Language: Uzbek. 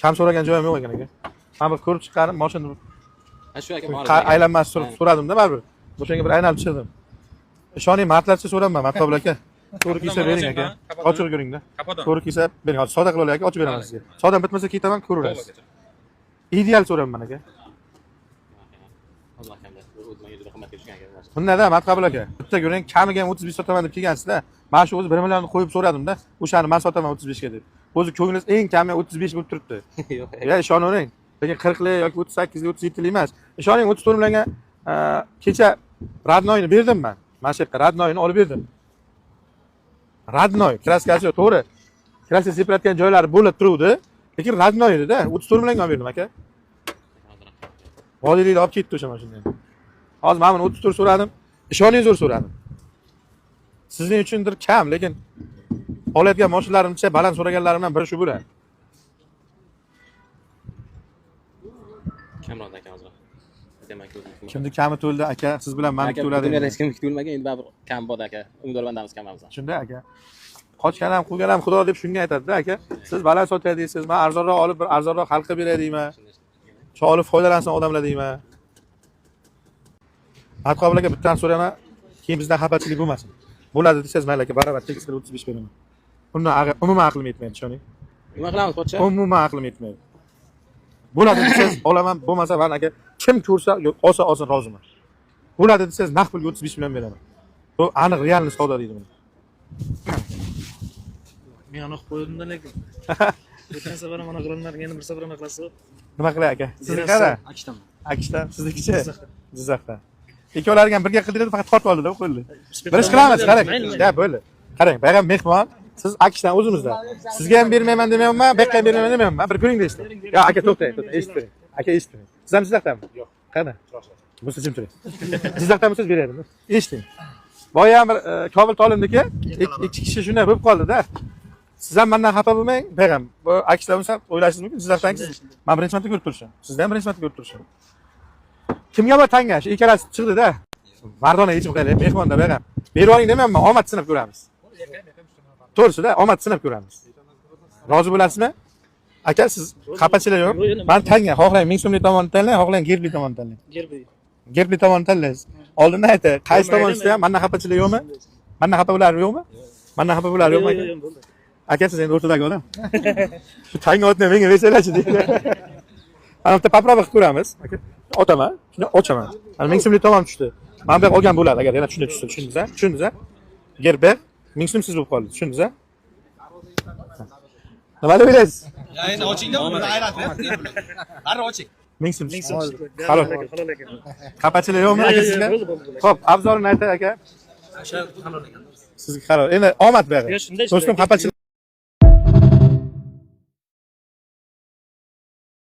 Kam so'ragan joyim yo'q ekan aka. Men bir ko'rib chiqqanim mashina Shu aka aylanmasi so'radim-da baribir. O'shanga bir aylanib chiqdim. Ishoning, martlarcha so'raman, Matqobil aka. To'g'ri kelsa bering aka. Ochib ko'ring-da. To'g'ri kelsa bering. Hozir soda qilib olay aka, ochib beraman sizga. Sodam bitmasa ketaman, ko'raverasiz. Ideal so'rayman aka. Bundada Matqobil aka, bitta ko'ring, kamiga ham 35 sotaman deb kelgansizda, men shu o'zi 1 millionni qo'yib so'radim-da, o'shani men sotaman 35 ga deb. O'zi ko'nglingiz eng kami 35 bo'lib turibdi. Yo'q. Ya ishonavering. Lekin 40 lik yoki 38 lik, 37 lik emas. Ishoning, 34 millionga kecha radnoyni berdim men. Mana shu yerga radnoyni olib berdim. Radnoy, kraskasi yo'q, to'g'ri. Kraska sepayotgan joylari bo'lib turuvdi, lekin radnoy edi-da, 34 millionga olib berdim aka. Vodiylikni olib ketdi o'sha mashina. Hozir men buni 34 so'radim. Ishoningiz zo'r so'radim. Sizning uchundir kam, lekin olayotgan mashinalarimcha baland so'raganlarimdan biri shu bo'ladi. Kamroq aka hozir. Demak, Kimni kami to'ldi aka, siz bilan meniki to'ladi. Hech kim kutilmagan, endi baribir kam bor aka. Umidvormandamiz kamamiz. Shunda aka. Qochgan ham, quvgan ham Xudo deb shunga aytadi-da aka. Siz baland sotayapsiz, men arzonroq olib, bir arzonroq xalqqa beray deyman. Shu olib foydalansin odamlar deyman. Matqobil aka, bittadan so'rayman, keyin bizdan xafachilik bo'lmasin. Bo'ladi desangiz, mayli aka, baravar tekis qilib 35 beraman. Undan umuman aqlim yetmaydi, ishoning. Nima qilamiz, pochcha? Umuman aqlim yetmaydi. Bo'ladi desangiz, olaman, bo'lmasa men aka, kim ko'rsa, olsa roziman. Bo'ladi desangiz, naqd pulga 35 million beraman. Bu aniq realni savdo deydi buni. Men aniq qo'ydim-da lekin. O'tgan safar ham aniq qilinmadi, endi bir safar aniq qilasiz. Nima qilay aka? Sizni qara? Akishdan. Siznikichi? Jizzaxdan. Ikkovlariga ham birga qildirdi, faqat qotib oldi-da, qo'yildi. Bir ish qilamiz, qarang. Ya, bo'ldi. Qarang, bu ham mehmon, siz akishdan o'zimizdan. Sizga ham bermayman demayman, bu yoqqa ham bermayman demayman. Bir ko'ring deysiz. Ya, aka to'xtang, eshittiring. Aka eshittiring. Siz ham Jizzaxdanmi? Yo'q. Qana? Bo'lsa jim turing. Jizzaxdan bo'lsangiz beradim. Eshiting. Boya ham bir Kobul Tolimniki ikki kishi shunday bo'lib qoldi-da. Siz ham mendan xafa bo'lmang, beg'am. Bu akishlar bo'lsa o'ylashingiz mumkin, Jizzaxdansiz. Men birinchi marta ko'rib turishim. Sizdan ham birinchi marta ko'rib turishim. Kimga bor tanga? Shu ikkalasi chiqdi-da. Mardona yechim qilaylik, mehmonda beg'am. Berib oling demayman, omad sinab ko'ramiz. To'g'risi-da, omad sinab ko'ramiz. Rozi bo'lasizmi? Aka, siz xafachilik yo'q. Men tanga, xohlang 1000 so'mlik tomonni tanlang, xohlang gerbli tomonni tanlang. Gerbli tomonni tanlaysiz. Oldindan aytay, qaysi tomoningizda ham mendan xafachilik yo'qmi? Mendan xafa bo'lar yo'qmi? Mendan xafa bo'lar yo'qmi aka? Aka, siz endi o'rtadagi odam. Shu tanga otni menga bersanglarchi deydi. Ana bitta paprava qilib ko'ramiz. Aka, otaman, shuni ochaman. Ana 1000 so'mlik tomon tushdi. Men bu olgan bo'ladi agar yana shunday tushsa, tushundingiz-a? Tushundingiz-a? Gerber 1000 so'm siz bo'lib qoldi, tushundingiz-a? Nima deb o'ylaysiz? Ya endi ochingda uni aylantirib. Qara oching. 1000 so'm. Halol aka. Xafachilik yo'qmi aka sizga? Xo'p, avzorini aytay aka. O'sha halol ekan. Sizga halol. Endi omad beradi. Do'stim xafachilik